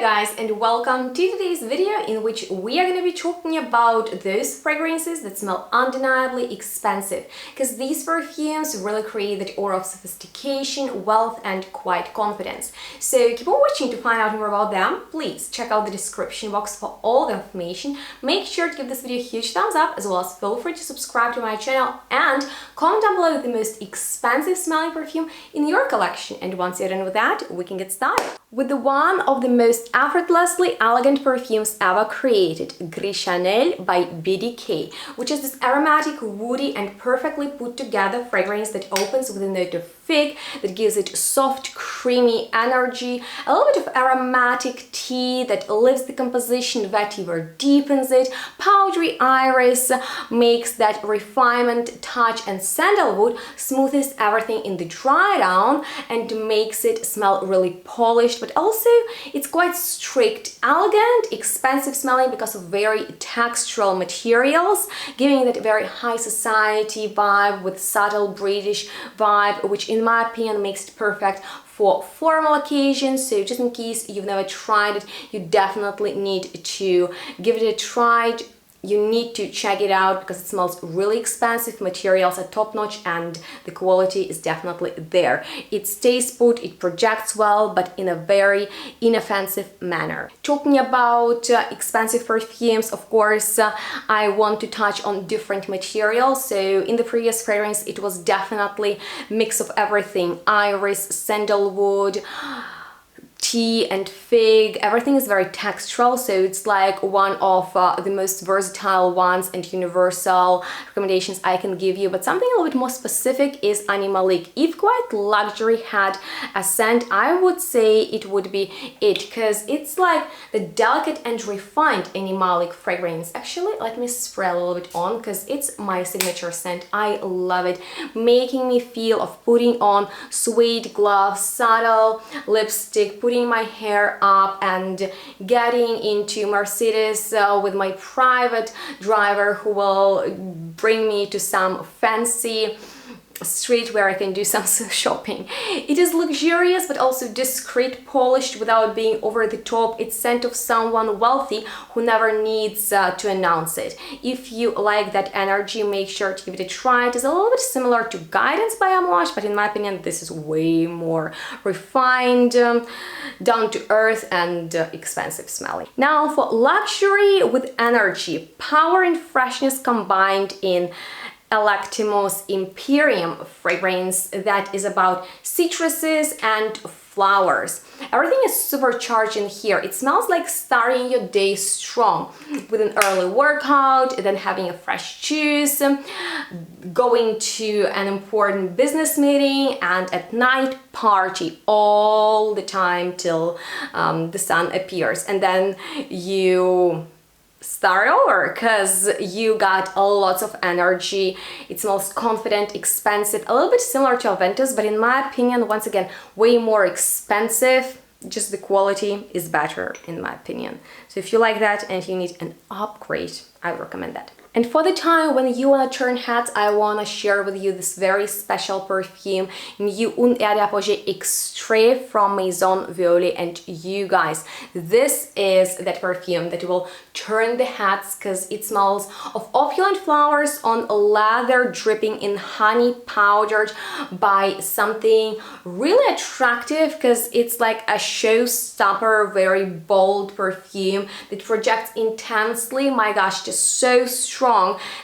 guys, and welcome to today's video in which we are going to be talking about those fragrances that smell undeniably expensive, because these perfumes really create that aura of sophistication, wealth and quiet confidence. So keep on watching to find out more about them. Please check out the description box for all the information. Make sure to give this video a huge thumbs up, as well as feel free to subscribe to my channel and comment down below the most expensive smelling perfume in your collection. And once you're done with that, we can get started with the one of the most effortlessly elegant perfumes ever created, Gris Chanel by BDK, which is this aromatic, woody and perfectly put together fragrance that opens with a note of fig that gives it soft, creamy energy, a little bit of aromatic tea that lifts the composition, vetiver deepens it, powdery iris makes that refinement touch, and sandalwood smoothes everything in the dry down and makes it smell really polished, but also it's quite strict, elegant, expensive smelling because of very textural materials, giving that very high society vibe with subtle British vibe, which in my opinion makes it perfect for formal occasions. So just in case you've never tried it, you definitely need to give it a try. You need to check it out because it smells really expensive, materials are top-notch and the quality is definitely there. It stays put, it projects well, but in a very inoffensive manner. Talking about expensive perfumes, of course, I want to touch on different materials. So in the previous fragrance, it was definitely a mix of everything: iris, sandalwood, tea and fig. Everything is very textural, so it's like one of the most versatile ones and universal recommendations I can give you. But something a little bit more specific is Animalic. If quite luxury had a scent, I would say it would be it, because it's like the delicate and refined Animalic fragrance. Actually, let me spray a little bit on because it's my signature scent. I love it, making me feel of putting on suede gloves, subtle lipstick, putting my hair up and getting into Mercedes with my private driver who will bring me to some fancy street where I can do some shopping. It is luxurious but also discreet, polished without being over the top. It's scent of someone wealthy who never needs to announce it. If you like that energy, make sure to give it a try. It is a little bit similar to Guidance by Amouage, but in my opinion this is way more refined, down to earth and expensive smelling. Now for luxury with energy, power and freshness combined in Electimos Imperium fragrance that is about citruses and flowers. Everything is supercharged in here. It smells like starting your day strong with an early workout, then having a fresh juice, going to an important business meeting, and at night party all the time till the sun appears, and then you start over because you got lots of energy. It smells confident, expensive, a little bit similar to Aventus, but in my opinion, once again, way more expensive. Just the quality is better in my opinion. So if you like that and you need an upgrade, I would recommend that. And for the time when you want to turn heads, I want to share with you this very special perfume, Une Nuit Nomade Extrait from Maison Violet. And you guys, this is that perfume that will turn the heads because it smells of opulent flowers on leather, dripping in honey, powdered by something really attractive because it's like a showstopper, very bold perfume that projects intensely. My gosh, just so strong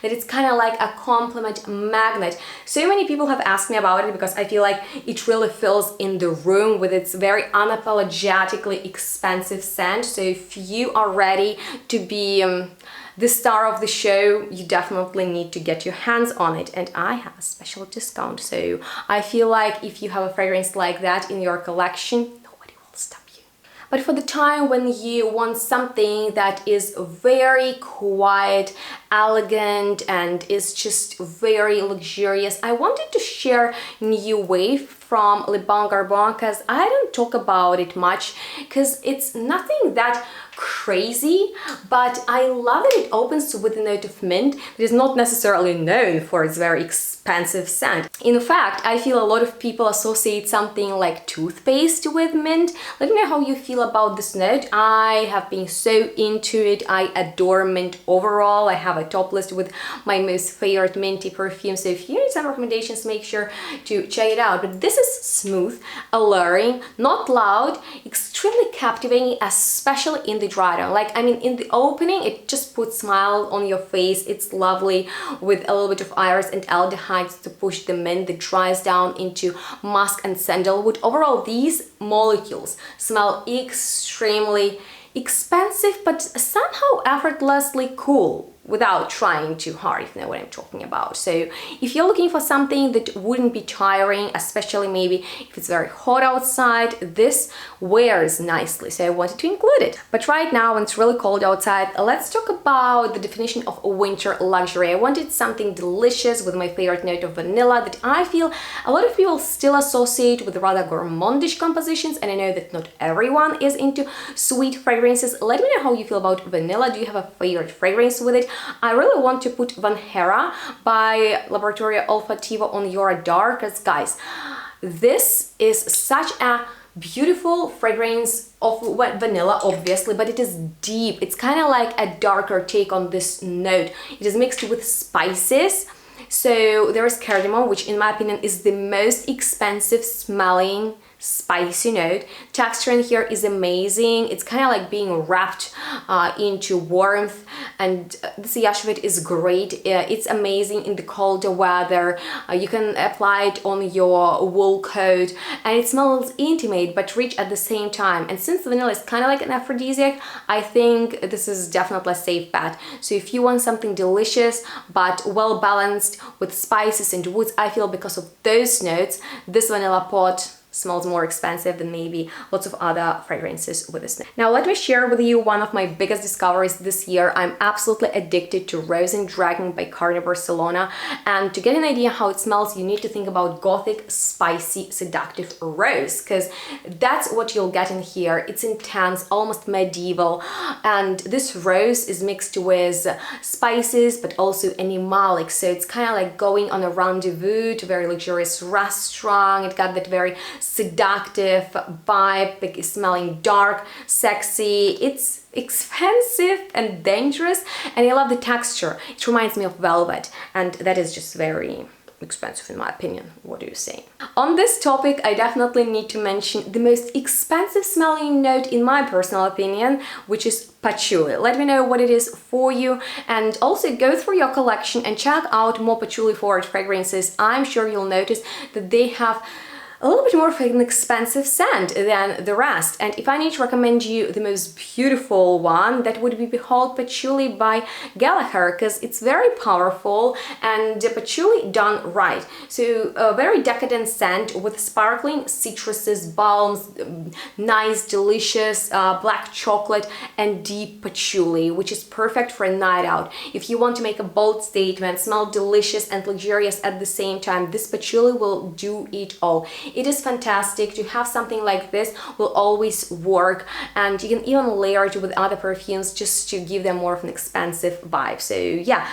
that it's kind of like a compliment magnet. So many people have asked me about it because I feel like it really fills in the room with its very unapologetically expensive scent. So if you are ready to be the star of the show, you definitely need to get your hands on it, and I have a special discount. So I feel like if you have a fragrance like that in your collection, nobody will stop you. But for the time when you want something that is very quiet, elegant, and is just very luxurious, I wanted to share New Wave from Le Bon Garbon because I don't talk about it much because it's nothing that crazy, but I love that it opens with a note of mint that is not necessarily known for its very expensive scent. In fact, I feel a lot of people associate something like toothpaste with mint. Let me know how you feel about this note. I have been so into it. I adore mint overall. I have a top list with my most favorite minty perfumes, so if you need some recommendations, make sure to check it out. But this is smooth, alluring, not loud, extremely captivating, especially in the dry down. Like, I mean, in the opening, it just puts a smile on your face. It's lovely with a little bit of iris and aldehydes to push the mint that dries down into musk and sandalwood. Overall, these molecules smell extremely expensive, but somehow effortlessly cool without trying too hard, if you know what I'm talking about. So if you're looking for something that wouldn't be tiring, especially maybe if it's very hot outside, this wears nicely, so I wanted to include it. But right now, when it's really cold outside, let's talk about the definition of winter luxury. I wanted something delicious with my favorite note of vanilla that I feel a lot of people still associate with rather gourmandish compositions, and I know that not everyone is into sweet fragrances. Let me know how you feel about vanilla. Do you have a favorite fragrance with it? I really want to put Van Hera by Laboratorio Olfativo on your dark, because guys, this is such a beautiful fragrance of vanilla, obviously, but it is deep. It's kind of like a darker take on this note. It is mixed with spices. So there is cardamom, which in my opinion is the most expensive smelling spicy note. Texture in here is amazing. It's kind of like being wrapped into warmth, and the sillage of it is great. It's amazing in the colder weather. You can apply it on your wool coat, and it smells intimate but rich at the same time. And since vanilla is kind of like an aphrodisiac, I think this is definitely a safe bet. So if you want something delicious but well balanced with spices and woods, I feel because of those notes, this vanilla pot smells more expensive than maybe lots of other fragrances with this. Now let me share with you one of my biggest discoveries this year. I'm absolutely addicted to Rose and Dragon by Carner Barcelona, and to get an idea how it smells, you need to think about Gothic, spicy, seductive rose, because that's what you'll get in here. It's intense, almost medieval, and this rose is mixed with spices but also animalic, so it's kind of like going on a rendezvous to a very luxurious restaurant. It got that very seductive vibe, like smelling dark, sexy. It's expensive and dangerous, and I love the texture. It reminds me of velvet, and that is just very expensive in my opinion. What do you say? On this topic, I definitely need to mention the most expensive smelling note in my personal opinion, which is patchouli. Let me know what it is for you, and also go through your collection and check out more patchouli forward fragrances. I'm sure you'll notice that they have a little bit more of an expensive scent than the rest. And if I need to recommend you the most beautiful one, that would be Behold Patchouli by Gallagher, because it's very powerful and patchouli done right. So a very decadent scent with sparkling citruses, balms, nice, delicious black chocolate and deep patchouli, which is perfect for a night out. If you want to make a bold statement, smell delicious and luxurious at the same time, this patchouli will do it all. It is fantastic. To have something like this will always work, and you can even layer it with other perfumes just to give them more of an expensive vibe. So yeah,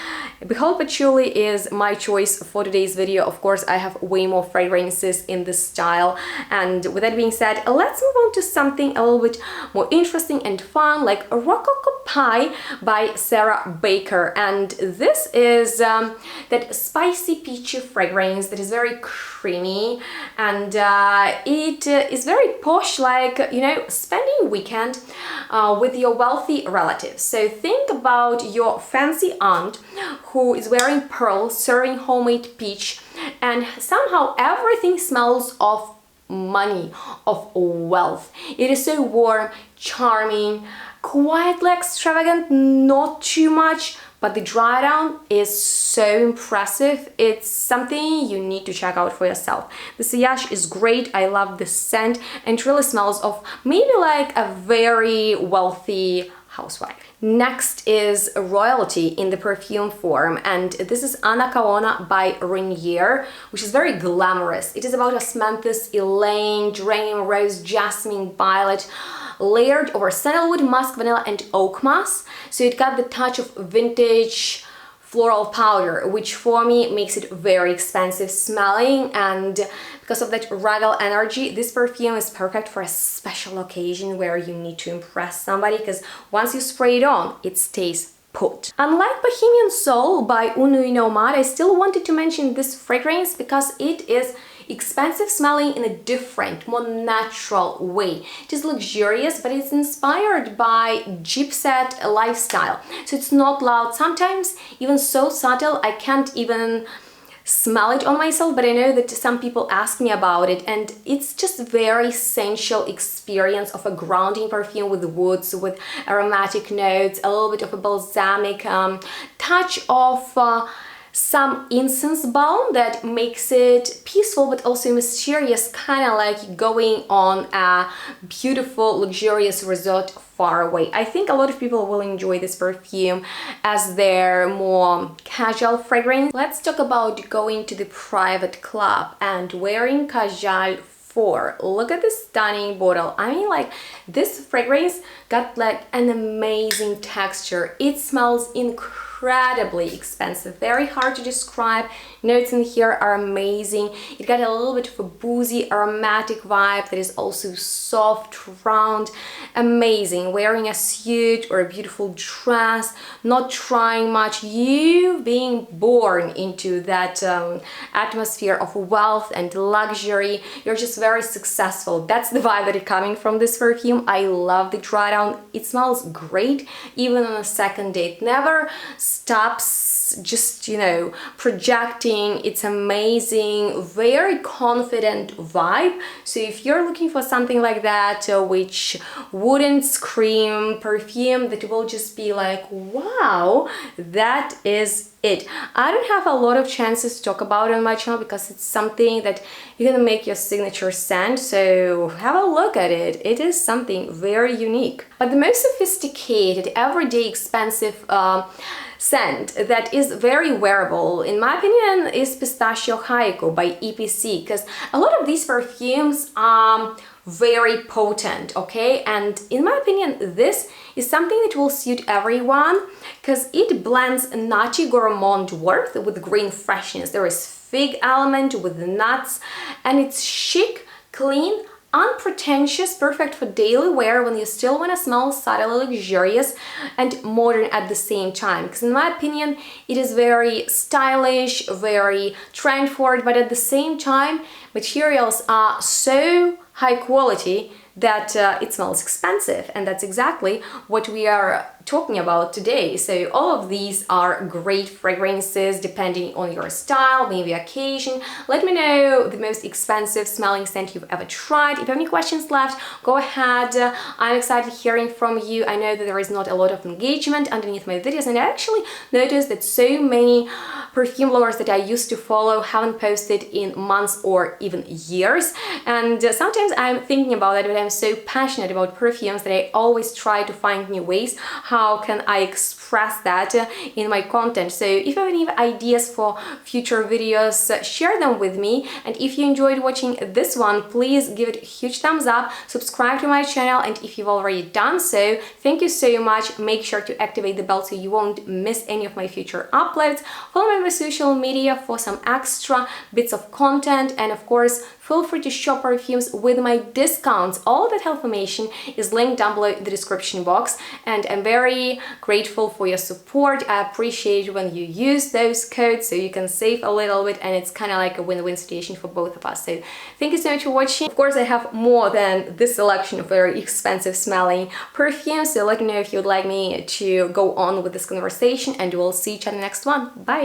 Behold Patchouli is my choice for today's video. Of course, I have way more fragrances in this style, and with that being said, let's move on to something a little bit more interesting and fun, like Rococo Pie by Sarah Baker. And this is that spicy peachy fragrance that is very creamy, and it is very posh, like, you know, spending a weekend with your wealthy relatives. So think about your fancy aunt who is wearing pearls, serving homemade peach, and somehow everything smells of money, of wealth. It is so warm, charming, quietly extravagant, not too much, but the dry down is so impressive. It's something you need to check out for yourself. The sillage is great. I love the scent, and it really smells of maybe like a very wealthy housewife. Next is Royalty in the perfume form, and this is Anna Kaona by Renier, which is very glamorous. It is about osmanthus, elaine, geranium, rose, jasmine, violet, layered over sandalwood, musk, vanilla, and oak moss. So it got the touch of vintage floral powder, which for me makes it very expensive smelling, and because of that regal energy, this perfume is perfect for a special occasion where you need to impress somebody, because once you spray it on, it stays put. Unlike Bohemian Soul by Une Nuit Nomade, I still wanted to mention this fragrance because it is expensive smelling in a different, more natural way. It is luxurious, but it's inspired by Jet Set lifestyle. So it's not loud, sometimes even so subtle I can't even smell it on myself, but I know that some people ask me about it, and it's just very sensual experience of a grounding perfume with woods, with aromatic notes, a little bit of a balsamic touch of some incense balm that makes it peaceful but also mysterious, kind of like going on a beautiful, luxurious resort far away. I think a lot of people will enjoy this perfume as their more casual fragrance. Let's talk about going to the private club and wearing Kajal 4. Look at this stunning bottle. I mean, like, this fragrance got like an amazing texture. It smells incredibly expensive, very hard to describe. Notes in here are amazing. It got a little bit of a boozy aromatic vibe that is also soft, round, amazing. Wearing a suit or a beautiful dress, not trying much, you being born into that atmosphere of wealth and luxury. You're just very successful. That's the vibe that is coming from this perfume. I love the dry down. It smells great even on a second date. Never stops just, you know, projecting its amazing, very confident vibe. So if you're looking for something like that, which wouldn't scream perfume, that will just be like, wow, that is it. I don't have a lot of chances to talk about it on my channel because it's something that you're gonna make your signature scent, so have a look at it. It is something very unique. But the most sophisticated, everyday, expensive scent that is very wearable, in my opinion, is Pistachio Haiku by EPC, because a lot of these perfumes are very potent, okay? And in my opinion, this is something that will suit everyone because it blends nutty gourmand warmth with green freshness. There is fig element with nuts, and it's chic, clean, unpretentious, perfect for daily wear when you still want to smell subtly luxurious and modern at the same time. Because in my opinion, it is very stylish, very trend forward, but at the same time, materials are so high quality that it smells expensive, and that's exactly what we are talking about today. So all of these are great fragrances depending on your style, maybe occasion. Let me know the most expensive smelling scent you've ever tried. If you have any questions left, go ahead. I'm excited hearing from you. I know that there is not a lot of engagement underneath my videos, and I actually noticed that so many perfume lovers that I used to follow haven't posted in months or even years, and sometimes I'm thinking about it, but I'm so passionate about perfumes that I always try to find new ways how can I express that in my content. So if you have any ideas for future videos, share them with me, and if you enjoyed watching this one, please give it a huge thumbs up, subscribe to my channel, and if you've already done so, thank you so much. Make sure to activate the bell so you won't miss any of my future uploads. Follow me on my social media for some extra bits of content, and of course, feel free to shop perfumes with my discounts. All that information is linked down below in the description box, and I'm very grateful for your support. I appreciate when you use those codes so you can save a little bit, and it's kind of like a win-win situation for both of us. So thank you so much for watching. Of course, I have more than this selection of very expensive smelling perfumes, so let me know if you'd like me to go on with this conversation, and we'll see each other in the next one. Bye!